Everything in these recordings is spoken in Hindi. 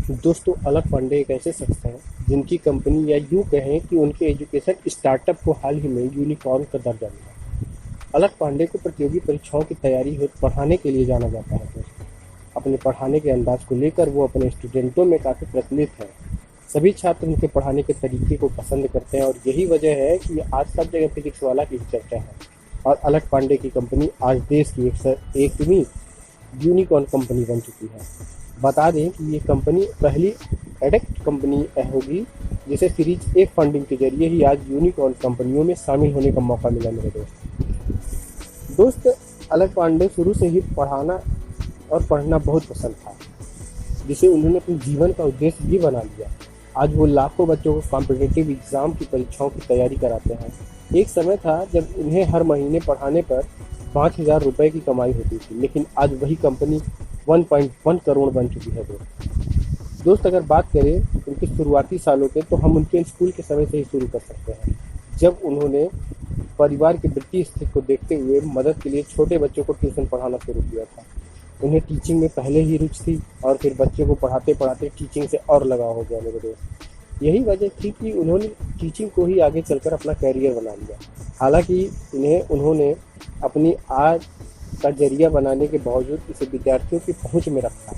दोस्तों, अलख पांडे एक ऐसे शख्स हैं जिनकी कंपनी या यूं कहें कि उनके एजुकेशन स्टार्टअप को हाल ही में यूनिकॉर्न का दर्जा मिला। अलख पांडे को प्रतियोगी परीक्षाओं की तैयारी हेतु पढ़ाने के लिए जाना जाता है दोस्तों। अपने पढ़ाने के अंदाज को लेकर वो अपने स्टूडेंटों में काफ़ी प्रचलित हैं। सभी छात्र उनके पढ़ाने के तरीके को पसंद करते हैं और यही वजह है कि आज सब जगह फिजिक्स वाला की ही चर्चा है। और अलख पांडे की कंपनी आज देश की एकवीं यूनिकॉर्न कंपनी बन चुकी है। बता दें कि ये कंपनी पहली एडेक्ट कंपनी होगी जिसे सीरीज ए फंडिंग के जरिए ही आज यूनिकॉर्न कंपनियों में शामिल होने का मौका मिला मेरे दोस्त। अलख पांडे शुरू से ही पढ़ाना और पढ़ना बहुत पसंद था, जिसे उन्होंने अपने जीवन का उद्देश्य भी बना लिया। आज वो लाखों बच्चों को कॉम्पिटिटिव एग्जाम की परीक्षाओं की तैयारी कराते हैं। एक समय था जब उन्हें हर महीने पढ़ाने पर 5,000 रुपये की कमाई होती थी, लेकिन आज वही कंपनी 1.1 करोड़ बन चुकी है दोस्त। अगर बात करें उनके शुरुआती सालों के, तो हम उनके स्कूल के समय से ही शुरू कर सकते हैं, जब उन्होंने परिवार की वित्तीय स्थिति को देखते हुए मदद के लिए छोटे बच्चों को ट्यूशन पढ़ाना शुरू किया था। उन्हें टीचिंग में पहले ही रुचि थी और फिर बच्चों को पढ़ाते पढ़ाते टीचिंग से और लगाव हो गया मेरे दोस्त। यही वजह थी कि उन्होंने टीचिंग को ही आगे चलकर अपना कैरियर बना लिया। हालांकि उन्होंने अपनी आय का जरिया बनाने के बावजूद इसे विद्यार्थियों की पहुंच में रखा,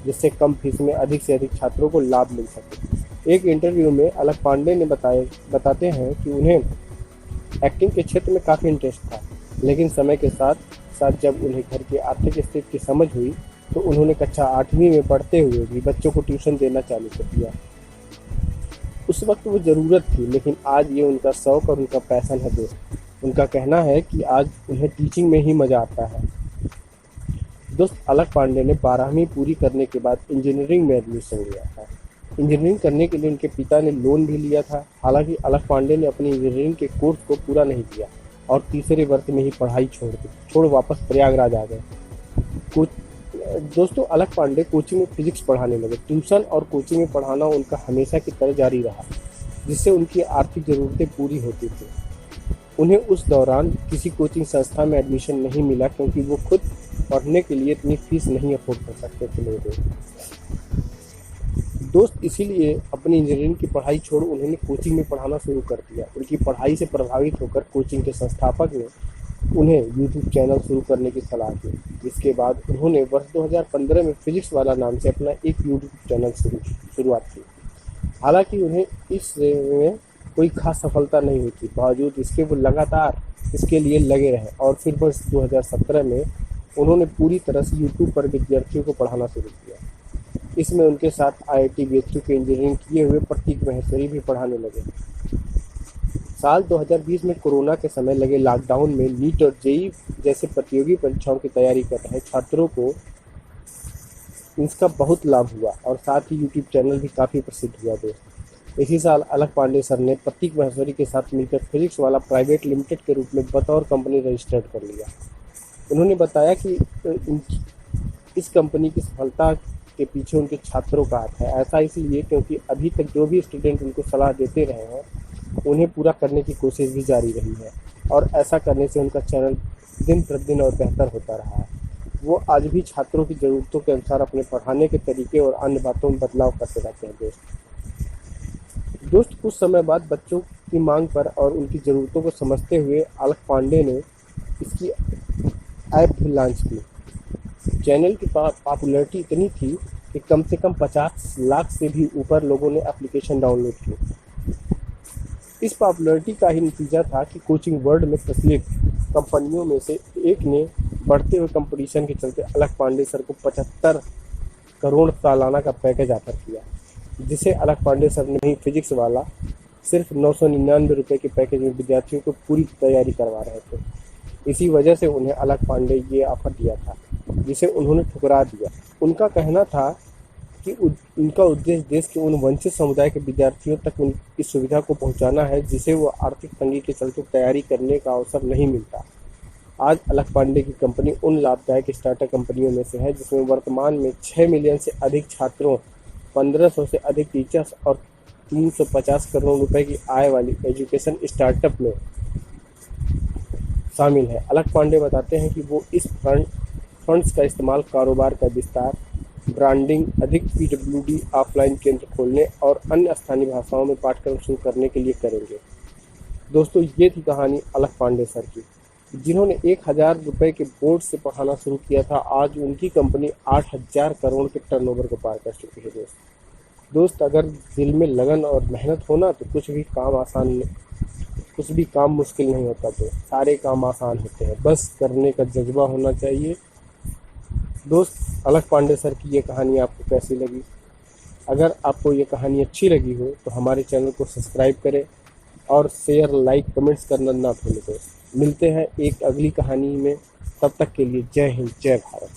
जिससे कम फीस में अधिक से अधिक छात्रों को लाभ मिल सके। एक इंटरव्यू में अलख पांडे ने बताते हैं कि उन्हें एक्टिंग के क्षेत्र में काफ़ी इंटरेस्ट था, लेकिन समय के साथ साथ जब उन्हें घर की आर्थिक स्थिति की समझ हुई तो उन्होंने कक्षा 8वीं में पढ़ते हुए भी बच्चों को ट्यूशन देना चालू कर दिया। उस वक्त वो ज़रूरत थी, लेकिन आज ये उनका शौक और उनका पैशन है दोस्त। उनका कहना है कि आज उन्हें टीचिंग में ही मज़ा आता है दोस्त। अलख पांडे ने 12वीं पूरी करने के बाद इंजीनियरिंग में एडमिशन लिया था। इंजीनियरिंग करने के लिए उनके पिता ने लोन भी लिया था। हालांकि अलख पांडे ने अपनी इंजीनियरिंग के कोर्स को पूरा नहीं किया और तीसरे वर्ष में ही पढ़ाई छोड़ वापस प्रयागराज आ गए। दोस्तों, अलख पांडे कोचिंग में फिजिक्स पढ़ाने लगे। ट्यूशन और कोचिंग में पढ़ाना उनका हमेशा की तरह जारी रहा, जिससे उनकी आर्थिक ज़रूरतें पूरी होती थी। उन्हें उस दौरान किसी कोचिंग संस्था में एडमिशन नहीं मिला, क्योंकि वो खुद पढ़ने के लिए इतनी फीस नहीं अफोर्ड कर सकते थे मेरे दोस्त। इसीलिए अपनी इंजीनियरिंग की पढ़ाई छोड़ उन्होंने कोचिंग में पढ़ाना शुरू कर दिया। उनकी पढ़ाई से प्रभावित होकर कोचिंग के संस्थापक ने उन्हें यूट्यूब चैनल शुरू करने की सलाह दी, जिसके बाद उन्होंने वर्ष 2015 में फिजिक्स वाला नाम से अपना एक यूट्यूब चैनल शुरुआत की। हालांकि उन्हें इस में कोई खास सफलता नहीं हुई थी, बावजूद इसके वो लगातार इसके लिए लगे रहे और फिर वर्ष 2017 में उन्होंने पूरी तरह से यूट्यूब पर विद्यार्थियों को पढ़ाना शुरू किया। इसमें उनके साथ IIT BHU के इंजीनियरिंग किए हुए प्रतीक महेश्वरी भी पढ़ाने लगे। साल 2020 में कोरोना के समय लगे लॉकडाउन में नीट और जेईई जैसे प्रतियोगी परीक्षाओं की तैयारी कर रहे छात्रों को इसका बहुत लाभ हुआ और साथ ही यूट्यूब चैनल भी काफ़ी प्रसिद्ध हुआ दोस्त। इसी साल अलख पांडे सर ने प्रतीक महेश्वरी के साथ मिलकर फिजिक्स वाला प्राइवेट लिमिटेड के रूप में बतौर कंपनी रजिस्टर्ड कर लिया। उन्होंने बताया कि इस कंपनी की सफलता के पीछे उनके छात्रों का हाथ है। ऐसा इसलिए क्योंकि अभी तक जो भी स्टूडेंट उनको सलाह देते रहे हैं, उन्हें पूरा करने की कोशिश भी जारी रही है और ऐसा करने से उनका चैनल दिन प्रतिदिन और बेहतर होता रहा है। वो आज भी छात्रों की ज़रूरतों के अनुसार अपने पढ़ाने के तरीके और अन्य बातों में बदलाव करते रहते हैं दोस्त। कुछ समय बाद बच्चों की मांग पर और उनकी ज़रूरतों को समझते हुए अलख पांडे ने इसकी ऐप भी लॉन्च की। चैनल की पॉपुलैरिटी इतनी थी कि कम से कम 50 लाख से भी ऊपर लोगों ने एप्लीकेशन डाउनलोड की। इस पॉपुलैरिटी का ही नतीजा था कि कोचिंग वर्ल्ड में प्रचलित कंपनियों में से एक ने बढ़ते हुए कंपटीशन के चलते अलख पांडे सर को 75 करोड़ सालाना का पैकेज ऑफर किया, जिसे अलख पांडे सर ने भी फिजिक्स वाला सिर्फ 999 रुपये के पैकेज में विद्यार्थियों को पूरी तैयारी करवा रहे थे। इसी वजह से उन्हें अलख पांडे ये ऑफर दिया था, जिसे उन्होंने ठुकरा दिया। उनका कहना था कि उनका उद्देश्य देश के उन वंचित समुदाय के विद्यार्थियों तक इस सुविधा को पहुंचाना है, जिसे वो आर्थिक तंगी के चलते तैयारी करने का अवसर नहीं मिलता। आज अलख पांडे की कंपनी उन लाभदायक स्टार्टअप कंपनियों में से है जिसमें वर्तमान में 6 मिलियन से अधिक छात्रों, 1500 से अधिक टीचर्स और 350 करोड़ रुपए की आय वाली एजुकेशन स्टार्टअप में शामिल है। अलख पांडे बताते हैं कि वो इस फंड्स का इस्तेमाल कारोबार का विस्तार, ब्रांडिंग, अधिक पीडब्ल्यूडी ऑफलाइन केंद्र खोलने और अन्य स्थानीय भाषाओं में पाठ्यक्रम शुरू करने के लिए करेंगे। दोस्तों, ये थी कहानी अलख पांडे सर की, जिन्होंने 1,000 रुपए के बोर्ड से पढ़ाना शुरू किया था। आज उनकी कंपनी 8,000 करोड़ के टर्नओवर को पार कर चुकी है। दोस्त, अगर दिल में लगन और मेहनत हो ना तो कुछ भी काम मुश्किल नहीं होता। तो सारे काम आसान होते हैं, बस करने का जज्बा होना चाहिए। दोस्त, अलख पांडे सर की ये कहानी आपको कैसी लगी? अगर आपको ये कहानी अच्छी लगी हो तो हमारे चैनल को सब्सक्राइब करें और शेयर, लाइक, कमेंट्स करना ना भूलें। दोस्त, मिलते हैं एक अगली कहानी में। तब तक के लिए जय हिंद, जय भारत।